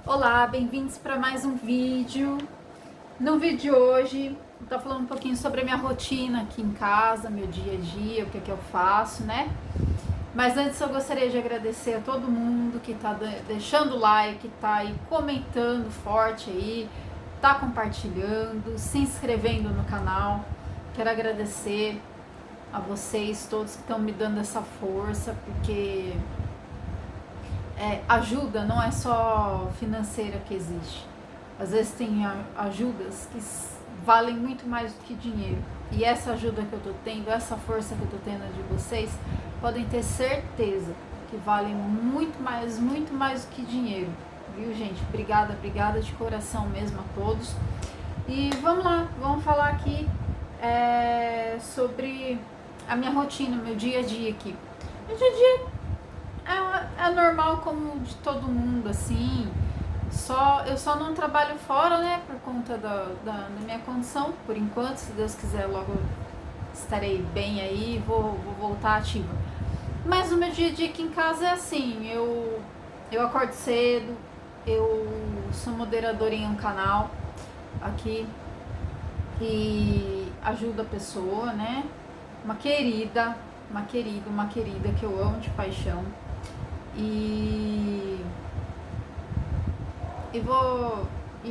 Olá, bem-vindos para mais um vídeo. No vídeo de hoje, eu tô falando um pouquinho sobre a minha rotina aqui em casa, meu dia a dia, o que é que eu faço, né? Mas antes eu gostaria de agradecer a todo mundo que tá deixando o like, tá aí comentando forte aí, tá compartilhando, se inscrevendo no canal. Quero agradecer a vocês todos que estão me dando essa força, porque ajuda não é só financeira que existe. Às vezes tem ajudas que valem muito mais do que dinheiro. E essa ajuda que eu tô tendo, essa força que eu tô tendo de vocês, podem ter certeza que valem muito mais do que dinheiro. Viu, gente? Obrigada, obrigada de coração mesmo a todos. E vamos lá, vamos falar aqui sobre a minha rotina, meu dia a dia aqui. Meu dia a dia é normal como de todo mundo, assim. Eu só não trabalho fora, né, por conta da minha condição, por enquanto. Se Deus quiser, logo estarei bem aí e vou voltar ativa. Mas o meu dia a dia aqui em casa é assim, eu acordo cedo, eu sou moderadora em um canal aqui e ajudo a pessoa, né, uma querida que eu amo de paixão. E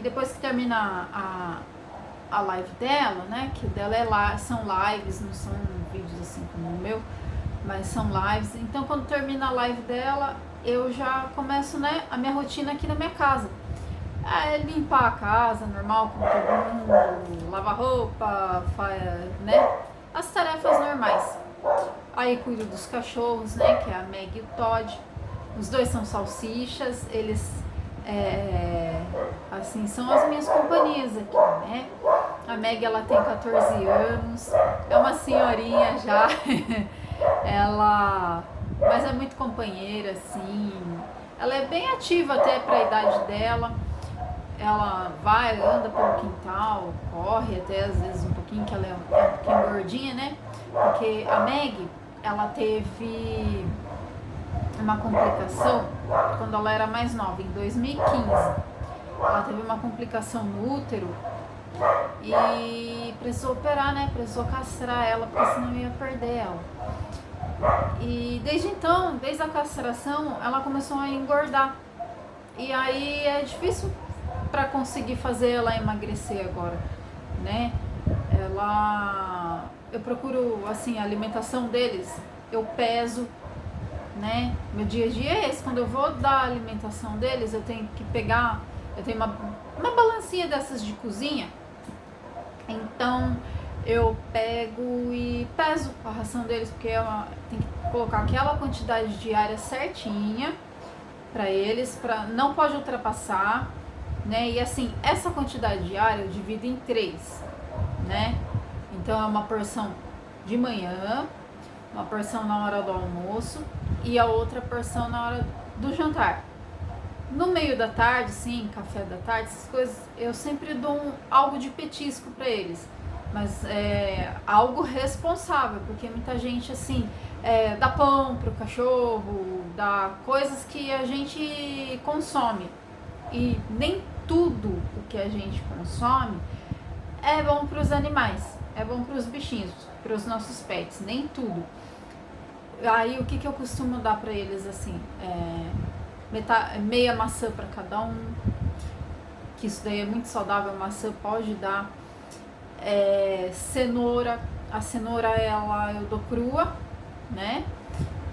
depois que termina a live dela, né? Que o dela são lives, não são vídeos assim como o meu, mas são lives. Então quando termina a live dela, eu já começo, né, a minha rotina aqui na minha casa. É limpar a casa, normal, como todo mundo, lavar roupa, né? As tarefas normais. Aí cuido dos cachorros, né? Que é a Meg e o Todd. Os dois são salsichas, eles assim, são as minhas companhias aqui, né? A Meg, ela tem 14 anos, é uma senhorinha já, mas é muito companheira, assim, ela é bem ativa até para a idade dela, ela anda pelo quintal, corre até às vezes um pouquinho, que ela é um pouquinho gordinha, né? Porque a Meg, ela teve uma complicação quando ela era mais nova, em 2015. Ela teve uma complicação no útero e precisou operar, né? Precisou castrar ela, porque senão ia perder ela. E desde então, desde a castração, ela começou a engordar. E aí é difícil para conseguir fazer ela emagrecer agora, né? Eu procuro, assim, a alimentação deles, eu peso, né? Meu dia a dia é esse. Quando eu vou dar a alimentação deles, eu tenho que pegar, eu tenho uma balancinha dessas de cozinha, então eu pego e peso a ração deles, porque tem que colocar aquela quantidade diária certinha para eles, não pode ultrapassar, né? E assim, essa quantidade diária eu divido em 3, né? Então é uma porção de manhã, uma porção na hora do almoço e a outra porção na hora do jantar. No meio da tarde, sim, café da tarde, essas coisas, eu sempre dou algo de petisco para eles, mas é algo responsável, porque muita gente, assim, dá pão pro cachorro, dá coisas que a gente consome, e nem tudo o que a gente consome é bom para os animais, é bom para os bichinhos, para os nossos pets, nem tudo. Aí o que eu costumo dar para eles, assim, meia maçã para cada um, que isso daí é muito saudável. A maçã pode dar, cenoura, a cenoura eu dou crua, né?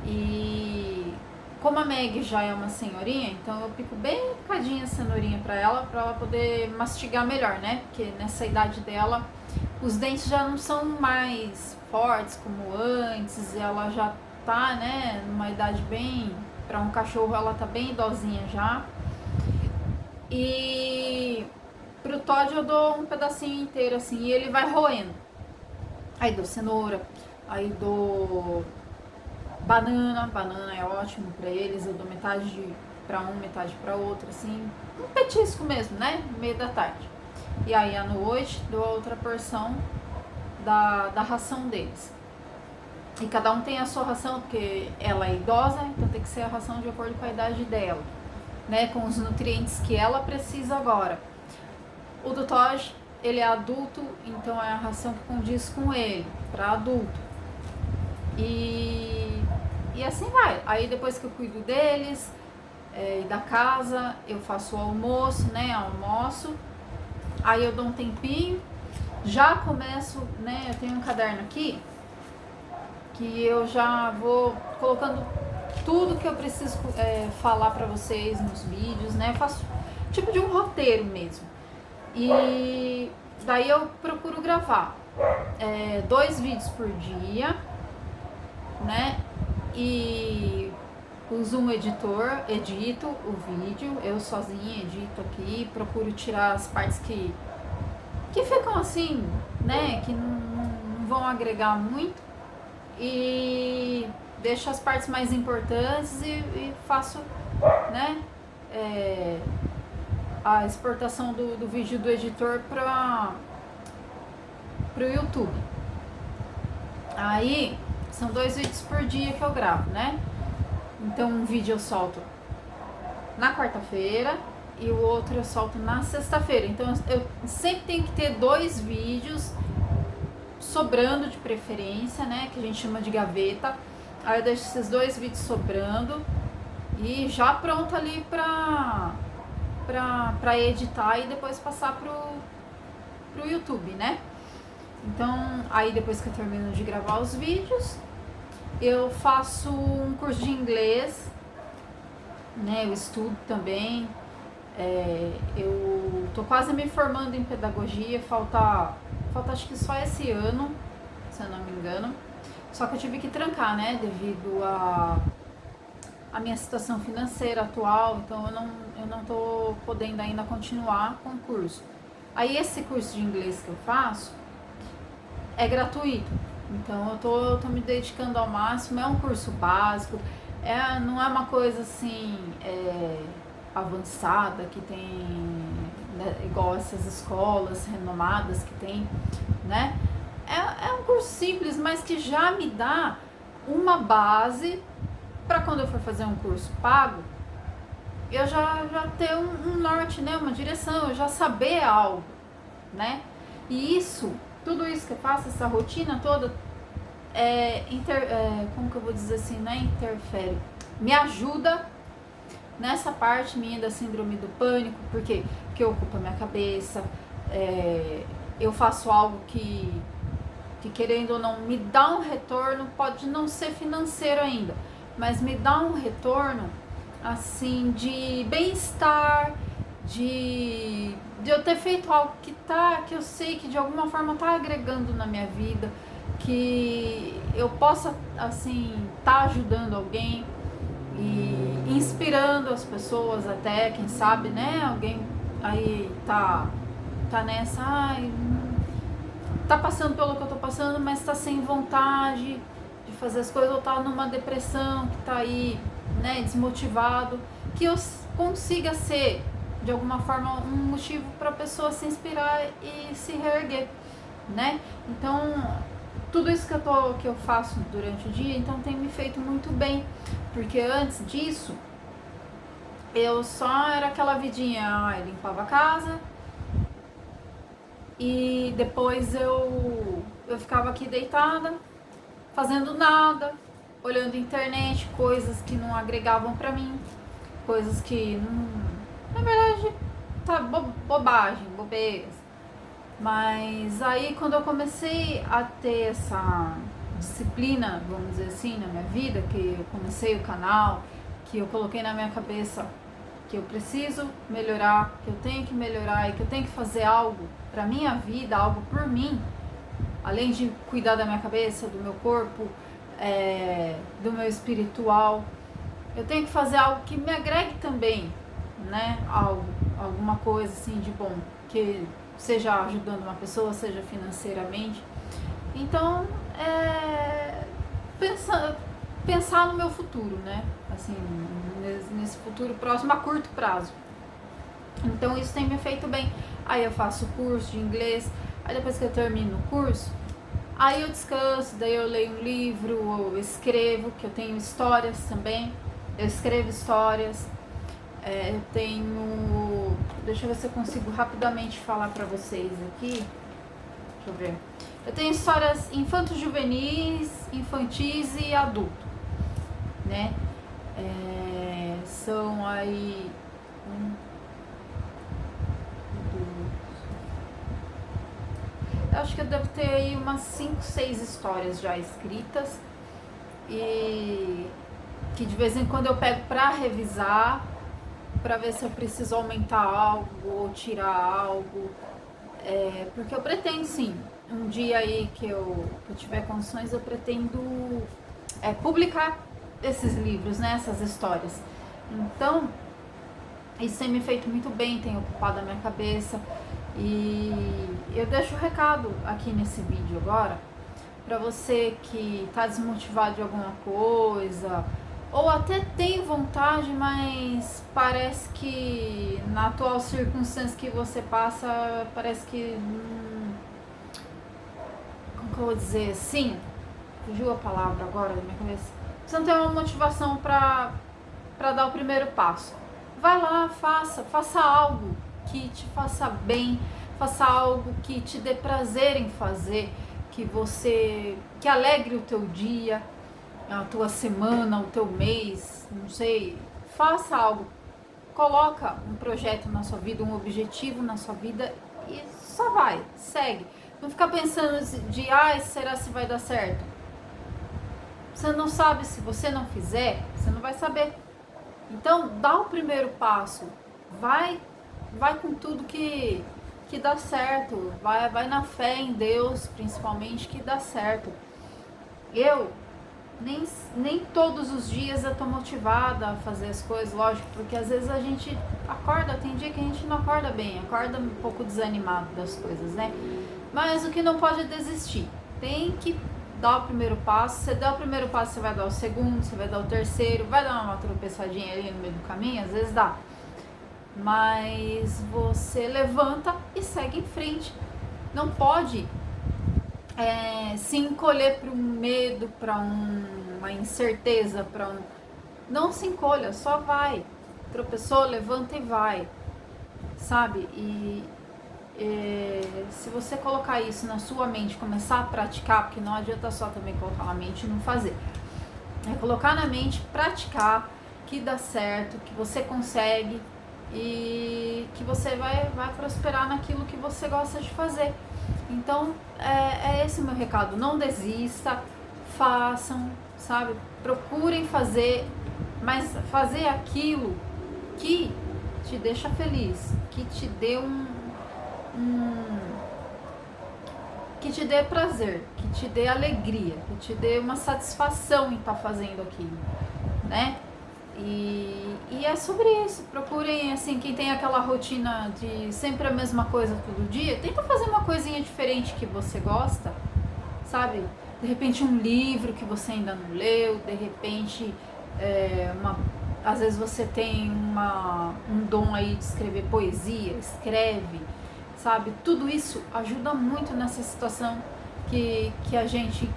E como a Meg já é uma senhorinha, então eu pico bem picadinha a cenourinha para ela poder mastigar melhor, né? Porque nessa idade dela os dentes já não são mais fortes como antes, ela já tá, né, numa idade bem, para um cachorro ela tá bem idosinha já. E pro Todd eu dou um pedacinho inteiro assim, e ele vai roendo. Aí dou cenoura, aí dou banana é ótimo para eles, eu dou metade para um, metade para outro, assim, um petisco mesmo, né, no meio da tarde. E aí à noite dou outra porção da ração deles. E cada um tem a sua ração, porque ela é idosa, então tem que ser a ração de acordo com a idade dela. né, com os nutrientes que ela precisa agora. O do Todd, ele é adulto, então é a ração que condiz com ele, para adulto. E assim vai. Aí depois que eu cuido deles e da casa, eu faço o almoço, né? Almoço. Aí eu dou um tempinho. Já começo, né? Eu tenho um caderno aqui que eu já vou colocando tudo que eu preciso falar pra vocês nos vídeos, né? Eu faço tipo de um roteiro mesmo. E daí eu procuro gravar 2 vídeos por dia, né? E uso um editor, edito o vídeo, eu sozinha edito aqui, procuro tirar as partes que ficam assim, né? Que não vão agregar muito. E deixo as partes mais importantes e faço, né? A exportação do vídeo do editor para o YouTube. Aí são 2 vídeos por dia que eu gravo, né? Então um vídeo eu solto na quarta-feira e o outro eu solto na sexta-feira. Então eu sempre tenho que ter 2 vídeos sobrando de preferência, né? Que a gente chama de gaveta. Aí eu deixo esses 2 vídeos sobrando e já pronto ali pra editar e depois passar pro YouTube, né? Então, aí depois que eu termino de gravar os vídeos, eu faço um curso de inglês, né? Eu estudo também. Eu tô quase me formando em pedagogia, falta acho que só esse ano, se eu não me engano. Só que eu tive que trancar, né? Devido a minha situação financeira atual, então eu não tô podendo ainda continuar com o curso. Aí esse curso de inglês que eu faço é gratuito, então eu tô me dedicando ao máximo. É um curso básico, não é uma coisa assim avançada que tem, né, igual essas escolas renomadas que tem, né? É um curso simples, mas que já me dá uma base para quando eu for fazer um curso pago, eu já ter um norte, né, uma direção, eu já saber algo, né? E tudo isso que eu faço, essa rotina toda, como que eu vou dizer assim, não é interfere, me ajuda nessa parte minha da síndrome do pânico, porque ocupa minha cabeça, eu faço algo que querendo ou não me dá um retorno, pode não ser financeiro ainda, mas me dá um retorno assim de bem-estar, de eu ter feito algo que eu sei que de alguma forma tá agregando na minha vida, que eu possa assim tá ajudando alguém e inspirando as pessoas até, quem sabe, né? Alguém aí tá nessa, tá passando pelo que eu tô passando, mas tá sem vontade de fazer as coisas, ou tá numa depressão, que tá aí, né, desmotivado, que eu consiga ser de alguma forma um motivo para a pessoa se inspirar e se reerguer, né? Então, tudo isso que eu faço durante o dia, então tem me feito muito bem, porque antes disso eu só era aquela vidinha, eu limpava a casa e depois eu ficava aqui deitada, fazendo nada, olhando internet, coisas que não agregavam pra mim, coisas que na verdade tá bobagem, bobeiras. Mas aí quando eu comecei a ter essa disciplina, vamos dizer assim, na minha vida, que eu comecei o canal, que eu coloquei na minha cabeça que eu preciso melhorar, que eu tenho que melhorar e que eu tenho que fazer algo pra minha vida, algo por mim, além de cuidar da minha cabeça, do meu corpo, do meu espiritual, eu tenho que fazer algo que me agregue também, né? Alguma coisa assim de bom, que seja ajudando uma pessoa, seja financeiramente. Então, pensar no meu futuro, né? Assim, nesse futuro próximo, a curto prazo. Então, isso tem me feito bem. Aí eu faço curso de inglês, aí depois que eu termino o curso, aí eu descanso, daí eu leio um livro, eu escrevo, que eu tenho histórias também, eu escrevo histórias, Eu tenho... Deixa eu ver se eu consigo rapidamente falar pra vocês aqui. Deixa eu ver. Eu tenho histórias infanto-juvenis, infantis e adulto, né? São aí... Eu acho que eu devo ter aí umas 5, 6 histórias já escritas. E que de vez em quando eu pego pra revisar, pra ver se eu preciso aumentar algo ou tirar algo. Porque eu pretendo sim, um dia aí que eu tiver condições, eu pretendo publicar esses livros, né, essas histórias. Então, isso tem me feito muito bem, tem ocupado a minha cabeça. E eu deixo o recado aqui nesse vídeo agora, para você que tá desmotivado de alguma coisa, ou até tem vontade, mas parece que na atual circunstância que você passa, parece que... como que eu vou dizer assim? Fugiu a palavra agora da minha cabeça. Você não tem uma motivação para dar o primeiro passo. Vai lá, faça algo que te faça bem, faça algo que te dê prazer em fazer, que alegre o teu dia, a tua semana, o teu mês, não sei. Faça algo, coloca um projeto na sua vida, um objetivo na sua vida e só vai, segue. Não fica pensando de, será se vai dar certo? Você não sabe, se você não fizer, você não vai saber. Então, dá o primeiro passo, vai com tudo que dá certo, vai na fé em Deus, principalmente, que dá certo. Eu nem todos os dias eu tô motivada a fazer as coisas, lógico, porque às vezes a gente acorda, tem dia que a gente não acorda bem, acorda um pouco desanimado das coisas, né? Mas o que não pode é desistir, tem que dar o primeiro passo. Você dá o primeiro passo, você vai dar o segundo, você vai dar o terceiro, vai dar uma tropeçadinha ali no meio do caminho, às vezes dá, mas você levanta e segue em frente. Não pode se encolher para um medo, para uma incerteza, não se encolha, só vai. Tropeçou, levanta e vai, sabe? E se você colocar isso na sua mente, começar a praticar, porque não adianta só também colocar na mente e não fazer, colocar na mente, praticar, que dá certo, que você consegue e que você vai prosperar naquilo que você gosta de fazer. Então, é esse o meu recado. Não desista, façam, sabe? Procurem fazer, mas fazer aquilo que te deixa feliz, que te dê que te dê prazer, que te dê alegria, que te dê uma satisfação em estar fazendo aquilo, né? E é sobre isso. Procurem, assim, quem tem aquela rotina de sempre a mesma coisa todo dia, tenta fazer uma coisinha diferente que você gosta, sabe? De repente um livro que você ainda não leu, de repente às vezes você tem um dom aí de escrever poesia, escreve, sabe? Tudo isso ajuda muito nessa situação que a gente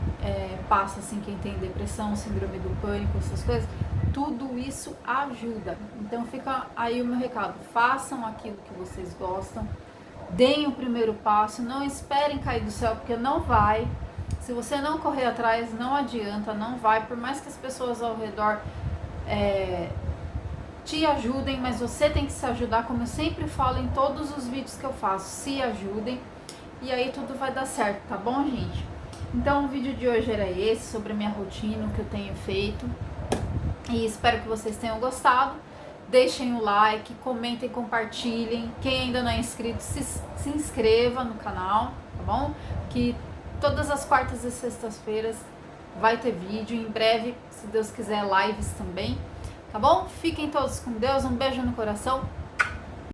passa, assim, quem tem depressão, síndrome do pânico, essas coisas. Tudo isso ajuda. Então fica aí o meu recado. Façam aquilo que vocês gostam. Deem o primeiro passo. Não esperem cair do céu, porque não vai. Se você não correr atrás, não adianta, não vai. Por mais que as pessoas ao redor te ajudem, mas você tem que se ajudar, como eu sempre falo em todos os vídeos que eu faço. Se ajudem e aí tudo vai dar certo, tá bom, gente? Então o vídeo de hoje era esse, sobre a minha rotina, o que eu tenho feito. E espero que vocês tenham gostado. Deixem o like, comentem, compartilhem. Quem ainda não é inscrito, se inscreva no canal, tá bom? Que todas as quartas e sextas-feiras vai ter vídeo. Em breve, se Deus quiser, lives também, tá bom? Fiquem todos com Deus. Um beijo no coração.